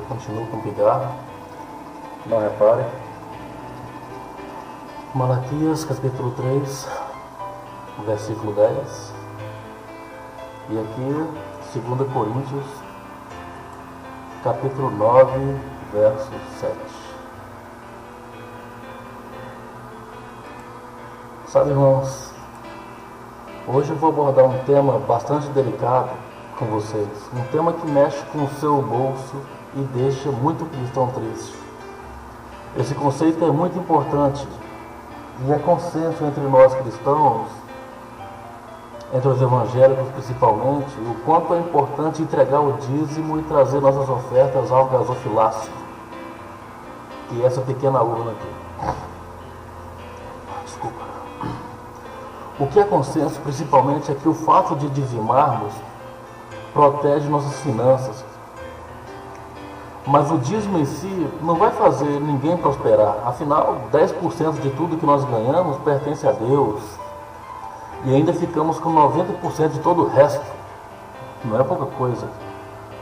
continuo com pigarro, não repare. Malaquias capítulo 3, versículo 10. E aqui 2 Coríntios capítulo 9, verso 7. Sabe, irmãos, hoje eu vou abordar um tema bastante delicado com vocês, um tema que mexe com o seu bolso e deixa muito cristão triste. Esse conceito é muito importante e é consenso entre nós cristãos, entre os evangélicos principalmente, o quanto é importante entregar o dízimo e trazer nossas ofertas ao gasofilácio, que é essa pequena urna aqui. Desculpa. O que é consenso principalmente é que o fato de dizimarmos protege nossas finanças. Mas o dízimo em si não vai fazer ninguém prosperar. Afinal, 10% de tudo que nós ganhamos pertence a Deus. E ainda ficamos com 90% de todo o resto. Não é pouca coisa.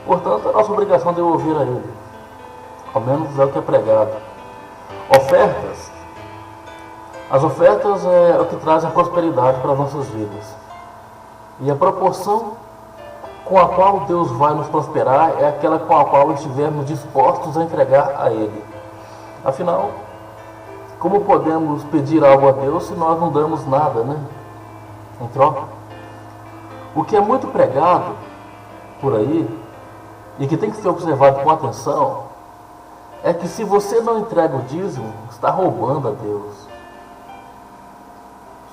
Portanto, é nossa obrigação devolver a Ele. Ao menos é o que é pregado. Ofertas. As ofertas é o que traz a prosperidade para as nossas vidas. E a proporção com a qual Deus vai nos prosperar é aquela com a qual estivermos dispostos a entregar a Ele. Afinal, como podemos pedir algo a Deus se nós não damos nada, né? Em troca? O que é muito pregado por aí, e que tem que ser observado com atenção, é que se você não entrega o dízimo, está roubando a Deus.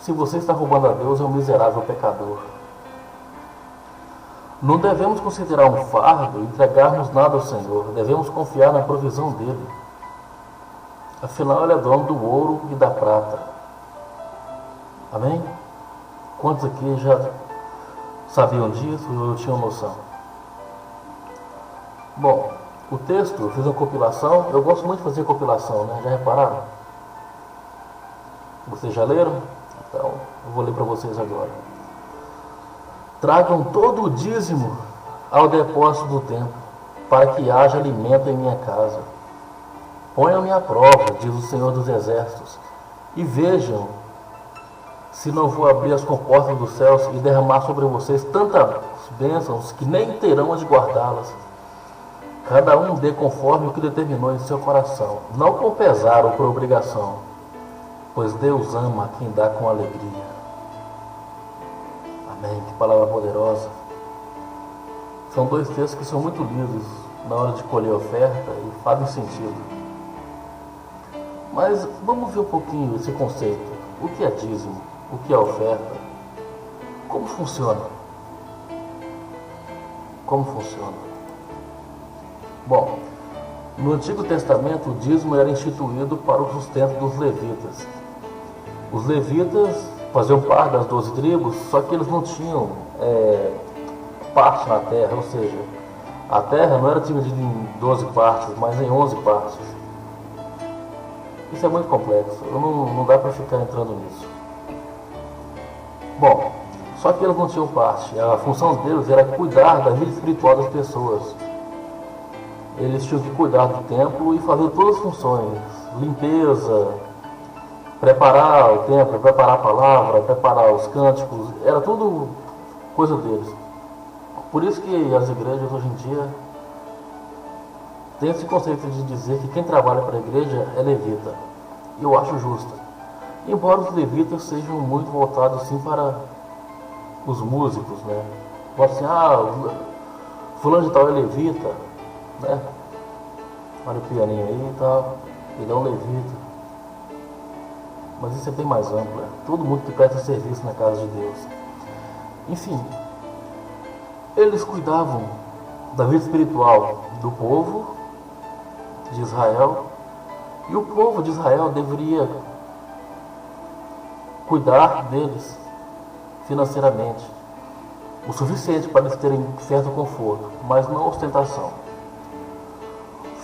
Se você está roubando a Deus, é um miserável pecador. Não devemos considerar um fardo entregarmos nada ao Senhor. Devemos confiar na provisão dele. Afinal, ele é dono do ouro e da prata. Amém? Quantos aqui já sabiam disso ou tinham noção? Bom, o texto, eu fiz uma compilação. Eu gosto muito de fazer compilação, né? Já repararam? Vocês já leram? Então, eu vou ler para vocês agora. Tragam todo o dízimo ao depósito do templo, para que haja alimento em minha casa. Ponham-me à prova, diz o Senhor dos Exércitos, e vejam se não vou abrir as comportas dos céus e derramar sobre vocês tantas bênçãos que nem terão onde guardá-las. Cada um dê conforme o que determinou em seu coração, não com pesar ou por obrigação, pois Deus ama quem dá com alegria. Amém, que palavra poderosa. São dois textos que são muito lindos na hora de colher a oferta e fazem sentido. Mas vamos ver um pouquinho esse conceito. O que é dízimo? O que é oferta? Como funciona? Como funciona? Bom, no Antigo Testamento o dízimo era instituído para o sustento dos levitas. Os levitas faziam parte das 12 tribos, só que eles não tinham parte na terra, ou seja, a terra não era dividida em 12 partes, mas em 11 partes. Isso é muito complexo, não dá para ficar entrando nisso. Bom, só que eles não tinham parte, a função deles era cuidar da vida espiritual das pessoas. Eles tinham que cuidar do templo e fazer todas as funções, limpeza, preparar o templo, preparar a palavra, preparar os cânticos, era tudo coisa deles. Por isso que as igrejas hoje em dia têm esse conceito de dizer que quem trabalha para a igreja é levita. E eu acho justo. Embora os levitas sejam muito voltados assim para os músicos, né? Pode assim, fulano de tal é levita, né? Olha o pianinho aí e tal, ele é um levita. Mas isso é bem mais amplo, né? Todo mundo que presta serviço na casa de Deus. Enfim, eles cuidavam da vida espiritual do povo de Israel, e o povo de Israel deveria cuidar deles financeiramente, o suficiente para eles terem certo conforto, mas não ostentação.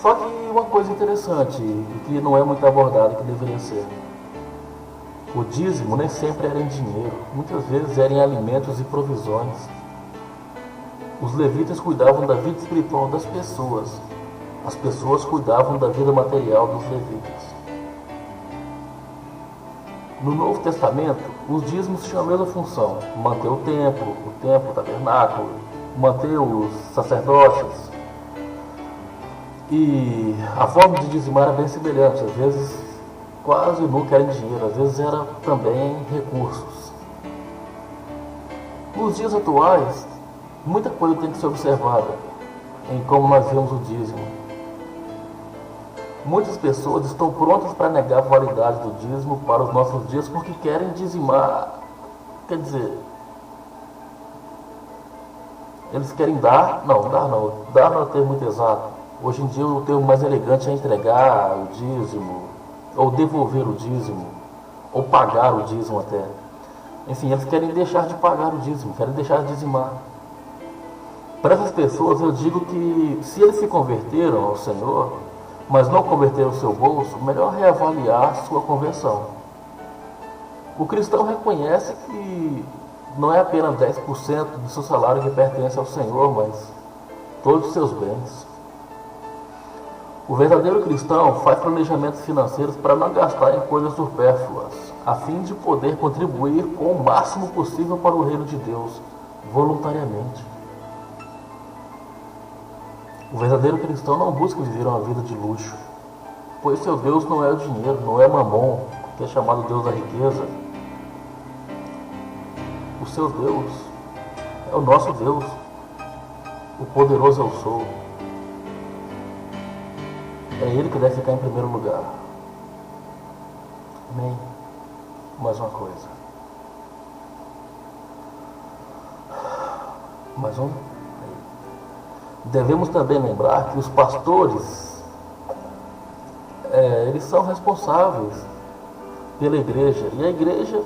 Só que uma coisa interessante, e que não é muito abordada, que deveria ser: o dízimo nem sempre era em dinheiro, muitas vezes era em alimentos e provisões. Os levitas cuidavam da vida espiritual das pessoas, as pessoas cuidavam da vida material dos levitas. No Novo Testamento, os dízimos tinham a mesma função: manter o templo, o tabernáculo, manter os sacerdotes. E a forma de dizimar era bem semelhante, às vezes quase nunca era em dinheiro, às vezes era também recursos. Nos dias atuais, muita coisa tem que ser observada em como nós vemos o dízimo. Muitas pessoas estão prontas para negar a validade do dízimo para os nossos dias porque querem dizimar. Quer dizer, eles querem dar não é o termo muito exato. Hoje em dia o termo mais elegante é entregar o dízimo, ou devolver o dízimo, ou pagar o dízimo até. Enfim, eles querem deixar de pagar o dízimo, querem deixar de dizimar. Para essas pessoas eu digo que se eles se converteram ao Senhor, mas não converteram o seu bolso, melhor reavaliar a sua conversão. O cristão reconhece que não é apenas 10% do seu salário que pertence ao Senhor, mas todos os seus bens. O verdadeiro cristão faz planejamentos financeiros para não gastar em coisas supérfluas, a fim de poder contribuir com o máximo possível para o reino de Deus, voluntariamente. O verdadeiro cristão não busca viver uma vida de luxo, pois seu Deus não é o dinheiro, não é Mamon, que é chamado Deus da riqueza. O seu Deus é o nosso Deus, o poderoso eu sou. É Ele que deve ficar em primeiro lugar. Amém? Mais uma coisa. Mais um. Devemos também lembrar que os pastores, eles são responsáveis pela igreja. E a igreja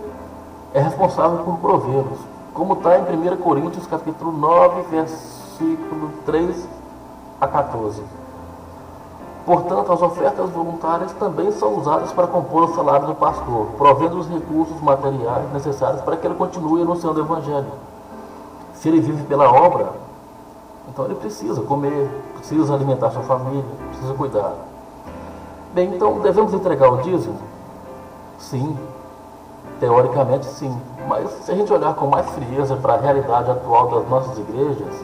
é responsável por provê-los. Como está em 1 Coríntios capítulo 9, versículo 3 a 14. Portanto, as ofertas voluntárias também são usadas para compor o salário do pastor, provendo os recursos materiais necessários para que ele continue anunciando o Evangelho. Se ele vive pela obra, então ele precisa comer, precisa alimentar sua família, precisa cuidar. Bem, então devemos entregar o dízimo? Sim, teoricamente sim. Mas se a gente olhar com mais frieza para a realidade atual das nossas igrejas,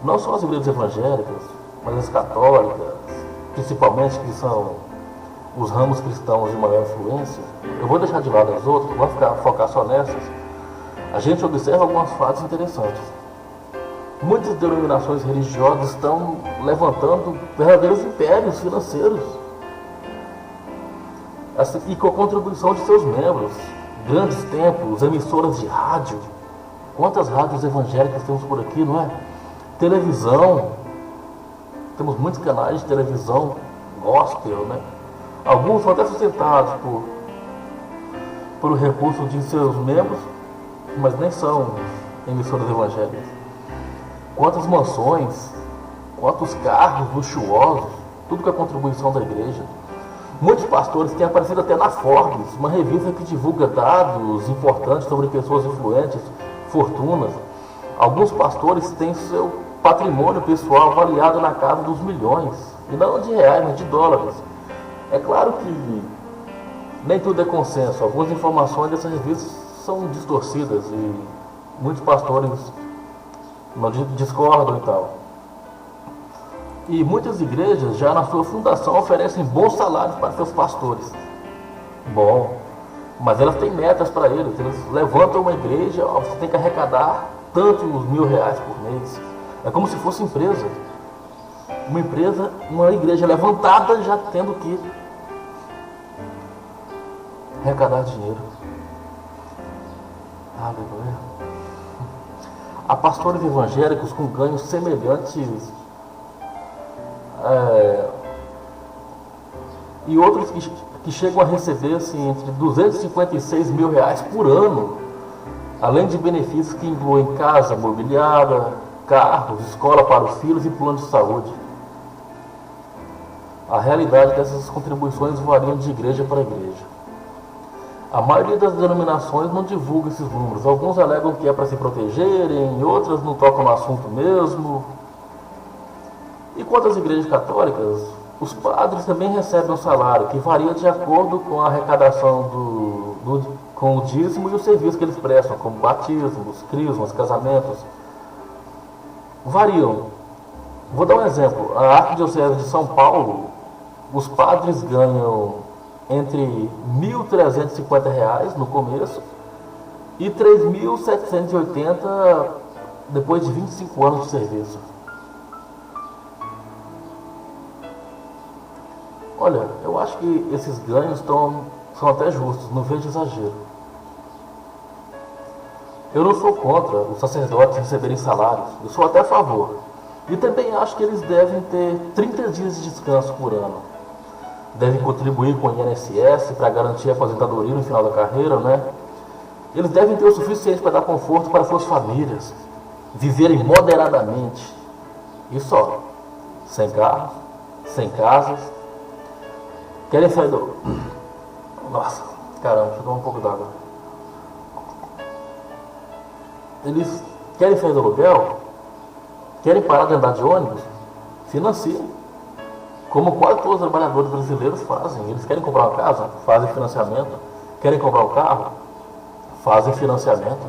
não só as igrejas evangélicas, mas as católicas, principalmente que são os ramos cristãos de maior influência, eu vou deixar de lado as outras, vou focar só nessas. A gente observa alguns fatos interessantes. Muitas denominações religiosas estão levantando verdadeiros impérios financeiros, assim, e com a contribuição de seus membros, grandes templos, emissoras de rádio. Quantas rádios evangélicas temos por aqui, não é? Televisão. Temos muitos canais de televisão gospel, né? Alguns são até sustentados por recurso de seus membros, mas nem são emissoras evangélicas. Quantas mansões, quantos carros luxuosos, tudo com a contribuição da igreja. Muitos pastores têm aparecido até na Forbes, uma revista que divulga dados importantes sobre pessoas influentes, fortunas. Alguns pastores têm seu patrimônio pessoal avaliado na casa dos milhões, e não de reais, mas de dólares. É claro que nem tudo é consenso, algumas informações dessas revistas são distorcidas e muitos pastores não discordam e tal. E muitas igrejas já na sua fundação oferecem bons salários para seus pastores. Bom, mas elas têm metas para eles. Eles levantam uma igreja, você tem que arrecadar tantos R$1.000 por mês. É como se fosse empresa. Uma empresa, uma igreja levantada já tendo que arrecadar dinheiro. Aleluia. Há pastores evangélicos com ganhos semelhantes e outros que chegam a receber assim, entre R$256 mil por ano, além de benefícios que incluem casa mobiliada, carros, escola para os filhos e plano de saúde. A realidade dessas contribuições variam de igreja para igreja. A maioria das denominações não divulga esses números. Alguns alegam que é para se protegerem, outras não tocam no assunto mesmo. E quanto às igrejas católicas, os padres também recebem um salário que varia de acordo com a arrecadação com o dízimo e o serviço que eles prestam, como batismos, crismas, casamentos. Variam. Vou dar um exemplo. A Arquidiocese de São Paulo, os padres ganham entre R$ 1.350 no começo e R$ 3.780 depois de 25 anos de serviço. Olha, eu acho que esses ganhos são até justos, não vejo exagero. Eu não sou contra os sacerdotes receberem salários, eu sou até a favor. E também acho que eles devem ter 30 dias de descanso por ano. Devem contribuir com o INSS para garantir a aposentadoria no final da carreira, né? Eles devem ter o suficiente para dar conforto para suas famílias, viverem moderadamente. E só, sem carros, sem casas. Querem sair do... Nossa, caramba, chegou um pouco d'água. Eles querem sair do aluguel? Querem parar de andar de ônibus? Financiam. Como quase todos os trabalhadores brasileiros fazem. Eles querem comprar uma casa? Fazem financiamento. Querem comprar um carro? Fazem financiamento.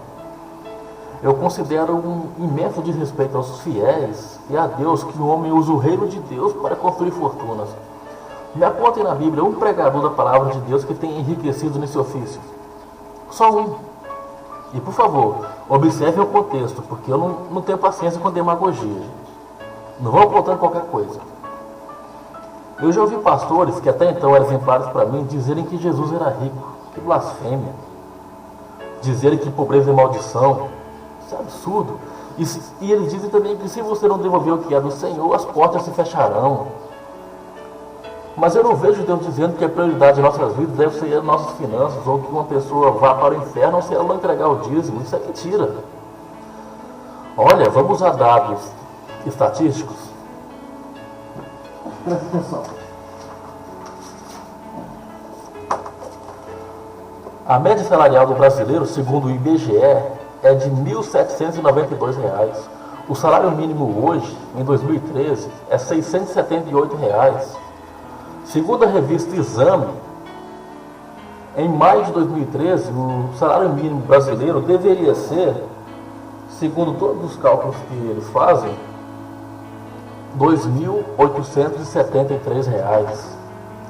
Eu considero um imenso desrespeito aos fiéis e a Deus que o homem usa o reino de Deus para construir fortunas. Me apontem na Bíblia um pregador da palavra de Deus que tenha enriquecido nesse ofício. Só um. E por favor, observem o contexto, porque eu não tenho paciência com demagogia, gente. Não vão apontando qualquer coisa. Eu já ouvi pastores que até então eram exemplares para mim dizerem que Jesus era rico. Que blasfêmia. Dizerem que pobreza é maldição. Isso é absurdo. E eles dizem também que se você não devolver o que é do Senhor, as portas se fecharão. Mas eu não vejo Deus dizendo que a prioridade de nossas vidas deve ser as nossas finanças, ou que uma pessoa vá para o inferno se ela não entregar o dízimo. Isso é mentira. Olha, vamos usar dados estatísticos. Presta atenção. A média salarial do brasileiro, segundo o IBGE, é de R$ 1.792. O salário mínimo hoje, em 2013, é R$ 678. Segundo a revista Exame, em maio de 2013, o salário mínimo brasileiro deveria ser, segundo todos os cálculos que eles fazem, R$ 2.873.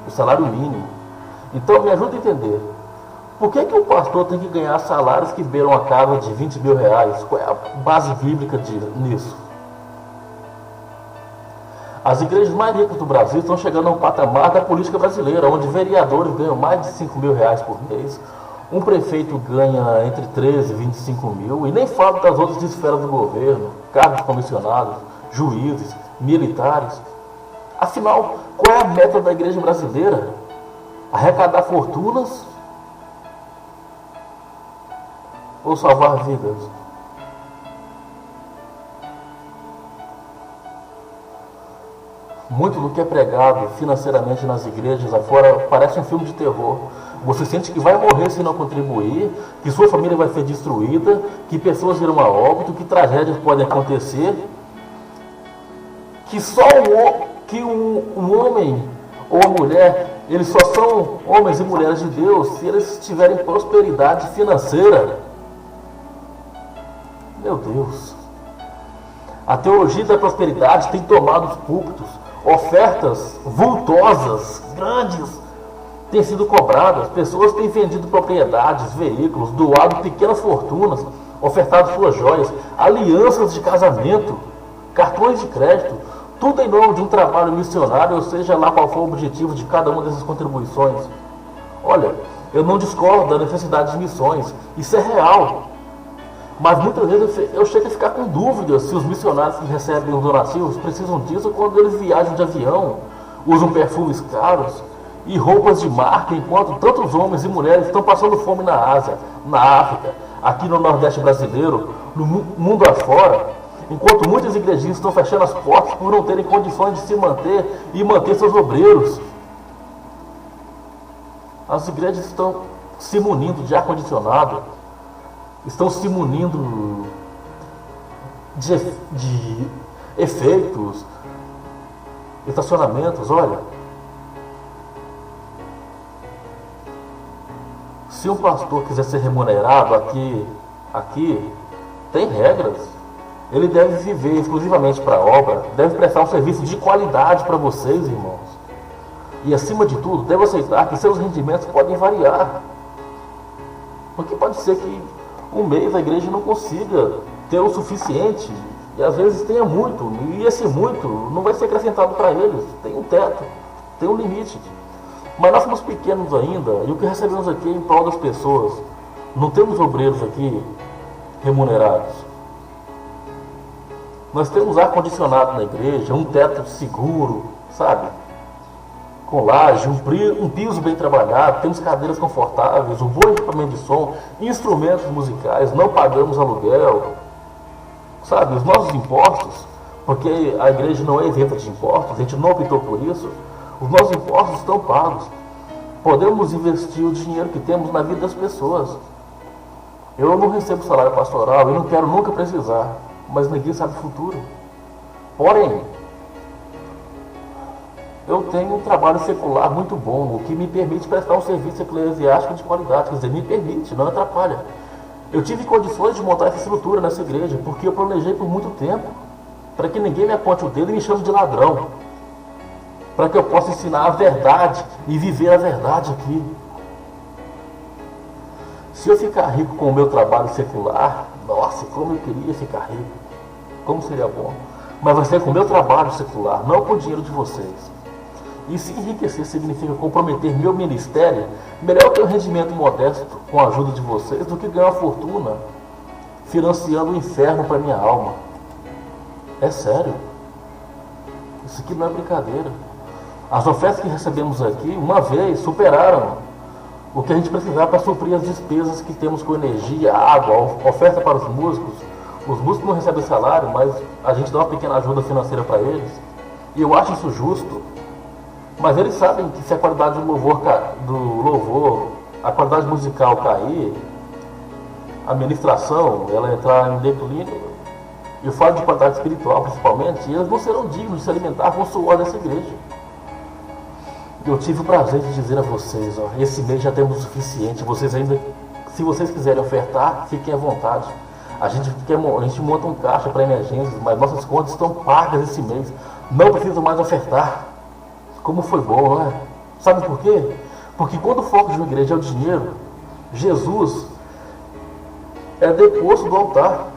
O salário mínimo. Então, me ajuda a entender. Por que o pastor tem que ganhar salários que beiram a casa de R$ 20 mil? Qual é a base bíblica nisso? As igrejas mais ricas do Brasil estão chegando ao patamar da política brasileira, onde vereadores ganham mais de R$ 5 mil por mês, um prefeito ganha entre 13 e 25 mil, e nem falo das outras esferas do governo, cargos comissionados, juízes, militares. Afinal, qual é a meta da igreja brasileira? Arrecadar fortunas ou salvar vidas? Muito do que é pregado financeiramente nas igrejas afora parece um filme de terror. Você sente que vai morrer se não contribuir, que sua família vai ser destruída, que pessoas irão a óbito, que tragédias podem acontecer, que só um homem ou a mulher, eles só são homens e mulheres de Deus se eles tiverem prosperidade financeira. Meu Deus. A teologia da prosperidade tem tomado os púlpitos. Ofertas vultosas, grandes, têm sido cobradas. Pessoas têm vendido propriedades, veículos, doado pequenas fortunas, ofertado suas joias, alianças de casamento, cartões de crédito, tudo em nome de um trabalho missionário, ou seja lá qual for o objetivo de cada uma dessas contribuições. Olha, eu não discordo da necessidade de missões, isso é real. Mas muitas vezes eu chego a ficar com dúvidas se os missionários que recebem os donativos precisam disso quando eles viajam de avião, usam perfumes caros e roupas de marca, enquanto tantos homens e mulheres estão passando fome na Ásia, na África, aqui no Nordeste brasileiro, no mundo afora, enquanto muitas igrejinhas estão fechando as portas por não terem condições de se manter e manter seus obreiros. As igrejas estão se munindo de ar-condicionado, estão se munindo de efeitos, estacionamentos, olha. Se um pastor quiser ser remunerado aqui tem regras. Ele deve viver exclusivamente para a obra, deve prestar um serviço de qualidade para vocês, irmãos. E acima de tudo, deve aceitar que seus rendimentos podem variar. Porque pode ser que um mês a igreja não consiga ter o suficiente, e às vezes tenha muito, e esse muito não vai ser acrescentado para eles. Tem um teto, tem um limite. Mas nós somos pequenos ainda, e o que recebemos aqui é em prol das pessoas. Não temos obreiros aqui remunerados. Nós temos ar-condicionado na igreja, um teto seguro, sabe? Com laje, um piso bem trabalhado, temos cadeiras confortáveis, um bom equipamento de som, instrumentos musicais, não pagamos aluguel, sabe? Os nossos impostos, porque a igreja não é isenta de impostos, a gente não optou por isso, os nossos impostos estão pagos. Podemos investir o dinheiro que temos na vida das pessoas. Eu não recebo salário pastoral, eu não quero nunca precisar, mas ninguém sabe o futuro. Porém, eu tenho um trabalho secular muito bom, o que me permite prestar um serviço eclesiástico de qualidade, quer dizer, me permite, não atrapalha. Eu tive condições de montar essa estrutura nessa igreja, porque eu planejei por muito tempo, para que ninguém me aponte o dedo e me chame de ladrão, para que eu possa ensinar a verdade e viver a verdade aqui. Se eu ficar rico com o meu trabalho secular, nossa, como eu queria ficar rico, como seria bom. Mas vai ser com o meu trabalho secular, não com o dinheiro de vocês. E se enriquecer significa comprometer meu ministério, melhor ter um rendimento modesto com a ajuda de vocês do que ganhar uma fortuna financiando o inferno para minha alma. É sério. Isso aqui não é brincadeira. As ofertas que recebemos aqui, uma vez, superaram o que a gente precisava para suprir as despesas que temos com energia, água, oferta para os músicos. Os músicos não recebem salário, mas a gente dá uma pequena ajuda financeira para eles. E eu acho isso justo. Mas eles sabem que se a qualidade do louvor, a qualidade musical cair, a ministração, ela entrar em declínio, e eu falo de qualidade espiritual principalmente, eles não serão dignos de se alimentar com o suor dessa igreja. Eu tive o prazer de dizer a vocês, ó, esse mês já temos o suficiente, vocês ainda, se vocês quiserem ofertar, fiquem à vontade. A gente monta um caixa para emergências, mas nossas contas estão pagas esse mês, não preciso mais ofertar. Como foi bom, né? Sabe por quê? Porque quando o foco de uma igreja é o dinheiro, Jesus é deposto do altar.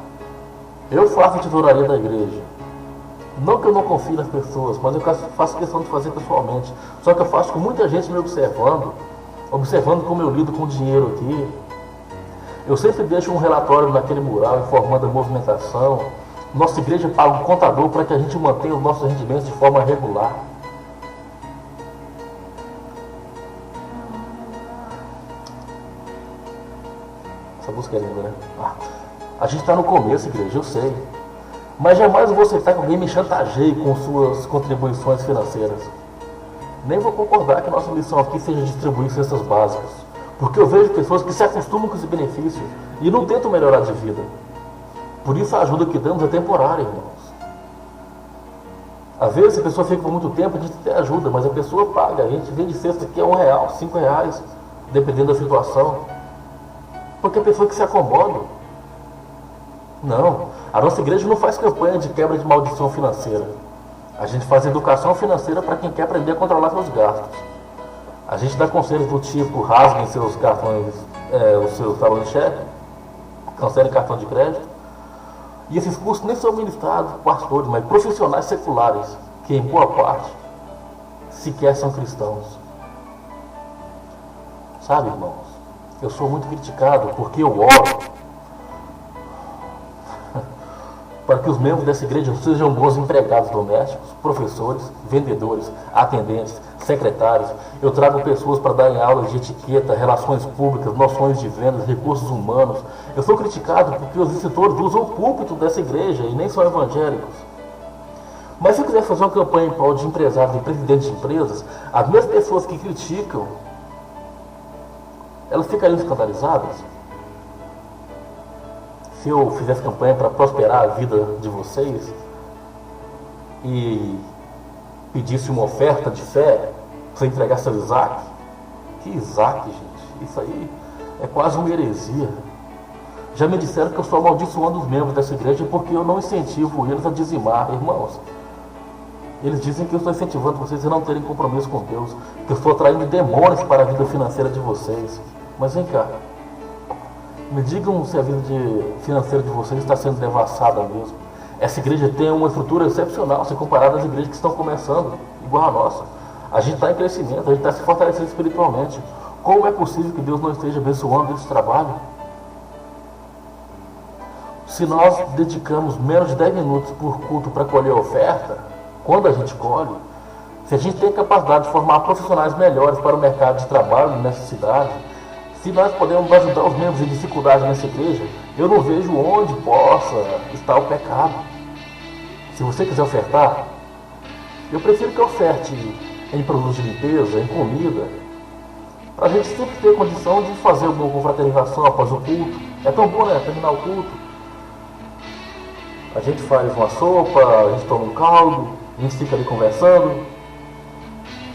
Eu faço a tesouraria da igreja. Não que eu não confie nas pessoas, mas eu faço questão de fazer pessoalmente. Só que eu faço com muita gente me observando como eu lido com o dinheiro aqui. Eu sempre deixo um relatório naquele mural informando a movimentação. Nossa igreja paga um contador para que a gente mantenha os nossos rendimentos de forma regular. Essa música é linda, né? A gente está no começo, igreja, eu sei. Mas jamais eu vou aceitar que alguém me chantageie com suas contribuições financeiras. Nem vou concordar que a nossa missão aqui seja distribuir cestas básicas. Porque eu vejo pessoas que se acostumam com esse benefício e não tentam melhorar de vida. Por isso a ajuda que damos é temporária, irmãos. Às vezes a pessoa fica por muito tempo, a gente tem ajuda, mas a pessoa paga. A gente vende cesta que é R$1, R$5, dependendo da situação. Porque a pessoa que se acomoda. Não, a nossa igreja não faz campanha de quebra de maldição financeira. A gente faz educação financeira para quem quer aprender a controlar seus gastos. A gente dá conselhos do tipo, rasguem seus cartões, os seus talões de cheque, cancelem cartão de crédito. E esses cursos nem são ministrados por pastores, mas profissionais seculares, que em boa parte sequer são cristãos. Sabe, irmãos, eu sou muito criticado porque eu oro para que os membros dessa igreja sejam bons empregados domésticos, professores, vendedores, atendentes, secretários. Eu trago pessoas para darem aulas de etiqueta, relações públicas, noções de vendas, recursos humanos. Eu sou criticado porque os instrutores usam o púlpito dessa igreja e nem são evangélicos. Mas se eu quiser fazer uma campanha em prol de empresários e presidentes de empresas, as mesmas pessoas que criticam, elas ficariam escandalizadas? Se eu fizesse campanha para prosperar a vida de vocês e pedisse uma oferta de fé, você entregar seu Isaac. Que Isaac, gente? Isso aí é quase uma heresia. Já me disseram que eu estou amaldiçoando os membros dessa igreja porque eu não incentivo eles a dizimar. Irmãos, eles dizem que eu estou incentivando vocês a não terem compromisso com Deus, que eu estou atraindo demônios para a vida financeira de vocês. Mas vem cá, me digam se a vida financeira de vocês está sendo devassada mesmo. Essa igreja tem uma estrutura excepcional se comparada às igrejas que estão começando, igual a nossa. A gente está em crescimento, a gente está se fortalecendo espiritualmente. Como é possível que Deus não esteja abençoando esse trabalho? Se nós dedicamos menos de 10 minutos por culto para colher a oferta, quando a gente colhe, se a gente tem capacidade de formar profissionais melhores para o mercado de trabalho nessa cidade, se nós podemos ajudar os membros em dificuldade nessa igreja, eu não vejo onde possa estar o pecado. Se você quiser ofertar, eu prefiro que oferte em produtos de limpeza, em comida, para a gente sempre ter condição de fazer uma confraternização após o culto. É tão bom, né? Terminar o culto. A gente faz uma sopa, a gente toma um caldo, a gente fica ali conversando.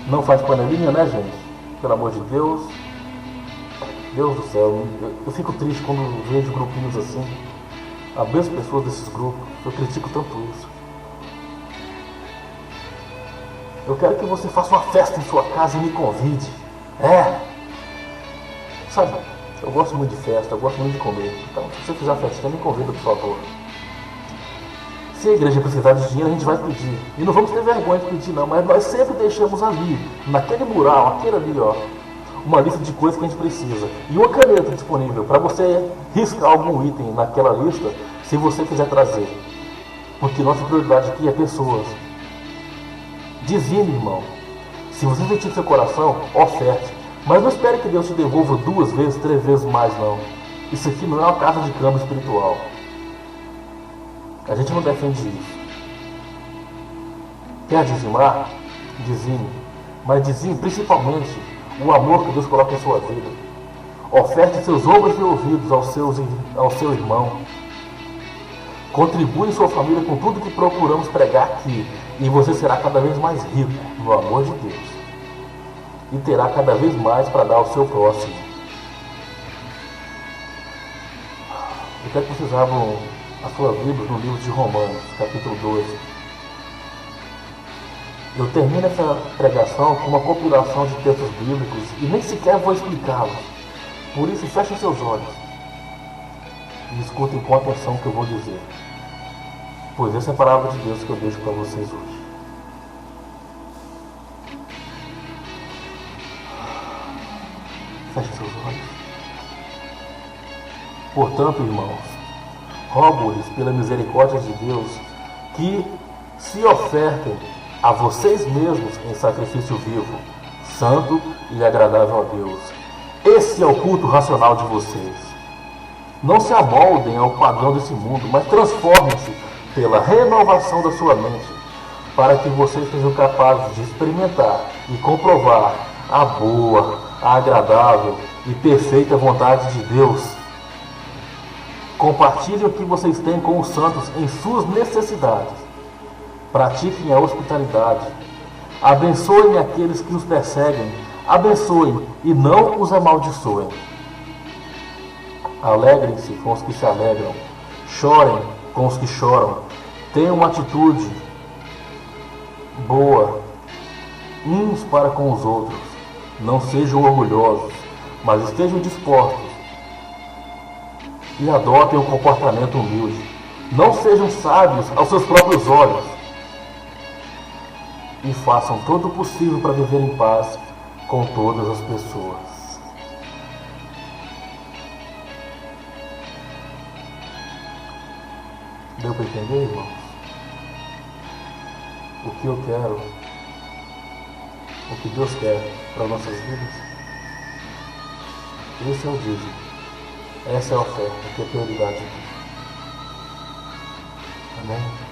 Não faz panelinha, né, gente? Pelo amor de Deus. Deus do céu, eu fico triste quando vejo grupinhos assim. As mesmas pessoas desses grupos, eu critico tanto isso. Eu quero que você faça uma festa em sua casa e me convide. Sabe, eu gosto muito de festa, eu gosto muito de comer. Então, se você fizer uma festinha, me convida, por favor. Se a igreja precisar de dinheiro, a gente vai pedir. E não vamos ter vergonha de pedir, não. Mas nós sempre deixamos ali, naquele mural, aquele ali, ó, uma lista de coisas que a gente precisa. E uma caneta disponível para você riscar algum item naquela lista, se você quiser trazer. Porque nossa prioridade aqui é pessoas. Dizime, irmão. Se você sentir seu coração, oferte. Mas não espere que Deus te devolva 2 vezes, 3 vezes mais, não. Isso aqui não é uma casa de câmbio espiritual. A gente não defende isso. Quer dizimar? Dizime. Mas dizime principalmente o amor que Deus coloca em sua vida. Oferte seus ombros e ouvidos ao seu irmão. Contribui em sua família com tudo que procuramos pregar aqui. E você será cada vez mais rico no amor de Deus. E terá cada vez mais para dar ao seu próximo. Eu quero que vocês abram a sua Bíblia no livro de Romanos, capítulo 12. Eu termino essa pregação com uma compilação de textos bíblicos e nem sequer vou explicá-los. Por isso, fechem seus olhos e escutem com atenção o que eu vou dizer. Pois essa é a palavra de Deus que eu deixo para vocês hoje. Fechem seus olhos. Portanto, irmãos, rogo-lhes pela misericórdia de Deus que se ofertem a vocês mesmos em sacrifício vivo, santo e agradável a Deus. Esse é o culto racional de vocês. Não se amoldem ao padrão desse mundo, mas transformem-se pela renovação da sua mente, para que vocês sejam capazes de experimentar e comprovar a boa, a agradável e perfeita vontade de Deus. Compartilhem o que vocês têm com os santos em suas necessidades. Pratiquem a hospitalidade. Abençoem aqueles que os perseguem. Abençoem e não os amaldiçoem. Alegrem-se com os que se alegram. Chorem com os que choram. Tenham uma atitude boa uns para com os outros. Não sejam orgulhosos, mas estejam dispostos e adotem um comportamento humilde. Não sejam sábios aos seus próprios olhos e façam todo o possível para viver em paz com todas as pessoas. Deu para entender, irmãos? O que eu quero, o que Deus quer para nossas vidas? Esse é o dízimo. Essa é a oferta, que é a prioridade aqui. Amém?